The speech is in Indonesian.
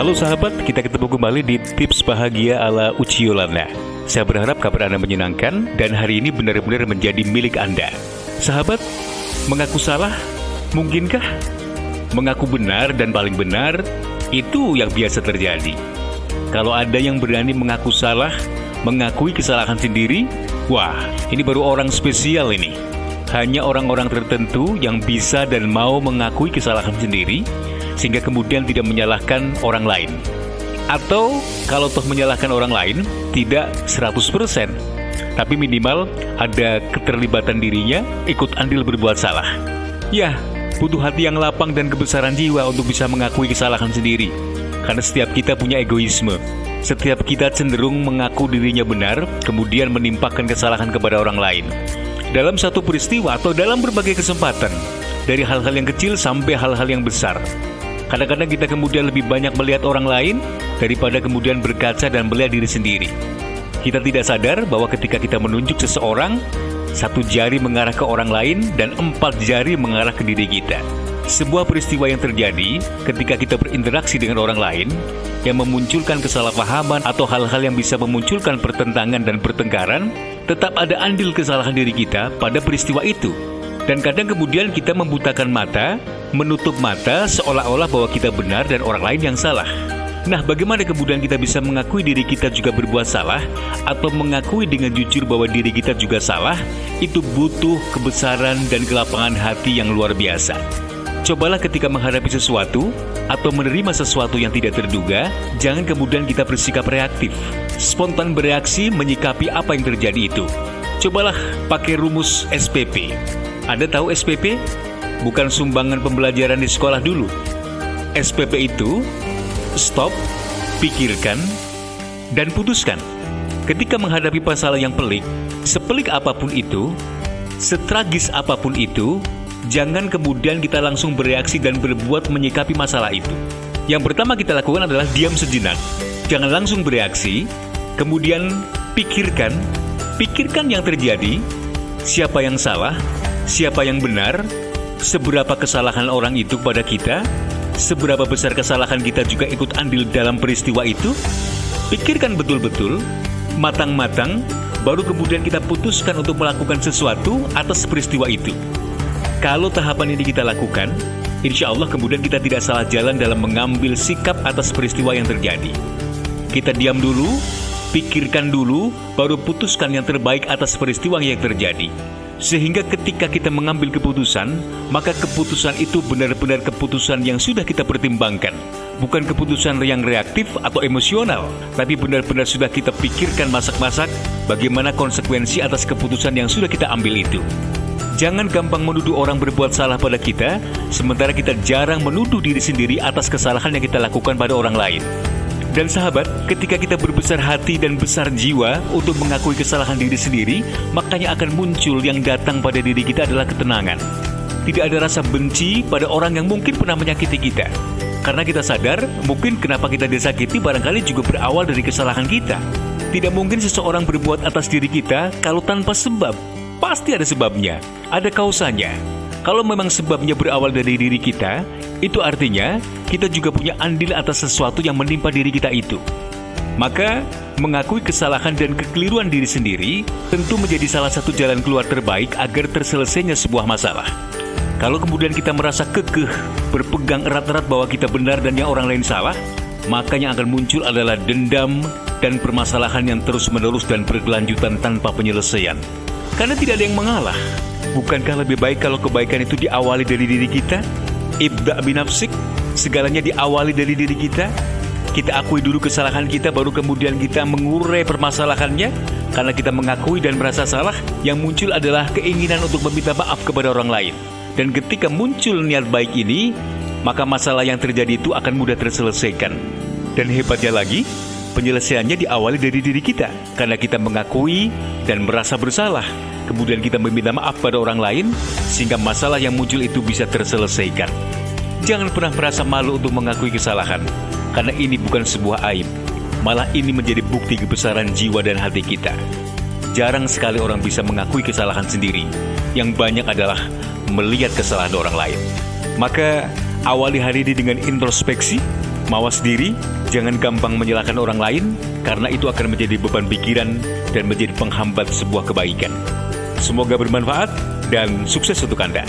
Halo sahabat, kita ketemu kembali di Tips Bahagia ala Uciolana. Saya berharap kabar Anda menyenangkan dan hari ini benar-benar menjadi milik Anda. Sahabat, mengaku salah, mungkinkah? Mengaku benar dan paling benar, itu yang biasa terjadi. Kalau ada yang berani mengaku salah, mengakui kesalahan sendiri, wah, ini baru orang spesial ini. Hanya orang-orang tertentu yang bisa dan mau mengakui kesalahan sendiri, sehingga kemudian tidak menyalahkan orang lain. Atau kalau toh menyalahkan orang lain, tidak 100%, tapi minimal ada keterlibatan dirinya ikut andil berbuat salah. Ya, butuh hati yang lapang dan kebesaran jiwa untuk bisa mengakui kesalahan sendiri. Karena setiap kita punya egoisme. Setiap kita cenderung mengaku dirinya benar, kemudian menimpakan kesalahan kepada orang lain. Dalam satu peristiwa atau dalam berbagai kesempatan, dari hal-hal yang kecil sampai hal-hal yang besar. Kadang-kadang kita kemudian lebih banyak melihat orang lain daripada kemudian berkaca dan melihat diri sendiri. Kita tidak sadar bahwa ketika kita menunjuk seseorang, satu jari mengarah ke orang lain dan 4 jari mengarah ke diri kita. Sebuah peristiwa yang terjadi ketika kita berinteraksi dengan orang lain yang memunculkan kesalahpahaman atau hal-hal yang bisa memunculkan pertentangan dan pertengkaran, tetap ada andil kesalahan diri kita pada peristiwa itu. Dan kadang kemudian kita membutakan mata, menutup mata seolah-olah bahwa kita benar dan orang lain yang salah. Nah, bagaimana kemudian kita bisa mengakui diri kita juga berbuat salah atau mengakui dengan jujur bahwa diri kita juga salah? Itu butuh kebesaran dan kelapangan hati yang luar biasa. Cobalah ketika menghadapi sesuatu atau menerima sesuatu yang tidak terduga, jangan kemudian kita bersikap reaktif, spontan bereaksi menyikapi apa yang terjadi itu. Cobalah pakai rumus SPP. Anda tahu SPP? Bukan sumbangan pembelajaran di sekolah dulu. SPP itu stop, pikirkan, dan putuskan. Ketika menghadapi masalah yang pelik, sepelik apapun itu, setragis apapun itu, jangan kemudian kita langsung bereaksi dan berbuat menyikapi masalah itu. Yang pertama kita lakukan adalah diam sejenak. Jangan langsung bereaksi, kemudian pikirkan yang terjadi, siapa yang salah, siapa yang benar, seberapa kesalahan orang itu kepada kita, seberapa besar kesalahan kita juga ikut andil dalam peristiwa itu. Pikirkan betul-betul, matang-matang, baru kemudian kita putuskan untuk melakukan sesuatu atas peristiwa itu. Kalau tahapan ini kita lakukan, insya Allah kemudian kita tidak salah jalan dalam mengambil sikap atas peristiwa yang terjadi. Kita diam dulu, pikirkan dulu, baru putuskan yang terbaik atas peristiwa yang terjadi. Sehingga ketika kita mengambil keputusan, maka keputusan itu benar-benar keputusan yang sudah kita pertimbangkan. Bukan keputusan yang reaktif atau emosional, tapi benar-benar sudah kita pikirkan masak-masak bagaimana konsekuensi atas keputusan yang sudah kita ambil itu. Jangan gampang menuduh orang berbuat salah pada kita, sementara kita jarang menuduh diri sendiri atas kesalahan yang kita lakukan pada orang lain. Dan sahabat, ketika kita berbesar hati dan besar jiwa untuk mengakui kesalahan diri sendiri, makanya akan muncul yang datang pada diri kita adalah ketenangan. Tidak ada rasa benci pada orang yang mungkin pernah menyakiti kita. Karena kita sadar, mungkin kenapa kita disakiti barangkali juga berawal dari kesalahan kita. Tidak mungkin seseorang berbuat atas diri kita kalau tanpa sebab. Pasti ada sebabnya, ada kausanya. Kalau memang sebabnya berawal dari diri kita, itu artinya kita juga punya andil atas sesuatu yang menimpa diri kita itu. Maka, mengakui kesalahan dan kekeliruan diri sendiri tentu menjadi salah satu jalan keluar terbaik agar terselesainya sebuah masalah. Kalau kemudian kita merasa kekeh, berpegang erat-erat bahwa kita benar dan yang orang lain salah, maka yang akan muncul adalah dendam dan permasalahan yang terus-menerus dan berkelanjutan tanpa penyelesaian. Karena tidak ada yang mengalah. Bukankah lebih baik kalau kebaikan itu diawali dari diri kita? Ibda' binafsik, segalanya diawali dari diri kita. Kita akui dulu kesalahan kita, baru kemudian kita mengurai permasalahannya. Karena kita mengakui dan merasa salah, yang muncul adalah keinginan untuk meminta maaf kepada orang lain. Dan ketika muncul niat baik ini, maka masalah yang terjadi itu akan mudah terselesaikan. Dan hebatnya lagi, penyelesaiannya diawali dari diri kita. Karena kita mengakui dan merasa bersalah, kemudian kita meminta maaf pada orang lain, sehingga masalah yang muncul itu bisa terselesaikan. Jangan pernah merasa malu untuk mengakui kesalahan, karena ini bukan sebuah aib. Malah ini menjadi bukti kebesaran jiwa dan hati kita. Jarang sekali orang bisa mengakui kesalahan sendiri. Yang banyak adalah melihat kesalahan orang lain. Maka awali hari ini dengan introspeksi, Mawas diri, jangan gampang menyalahkan orang lain, karena itu akan menjadi beban pikiran dan menjadi penghambat sebuah kebaikan. Semoga bermanfaat dan sukses untuk Anda.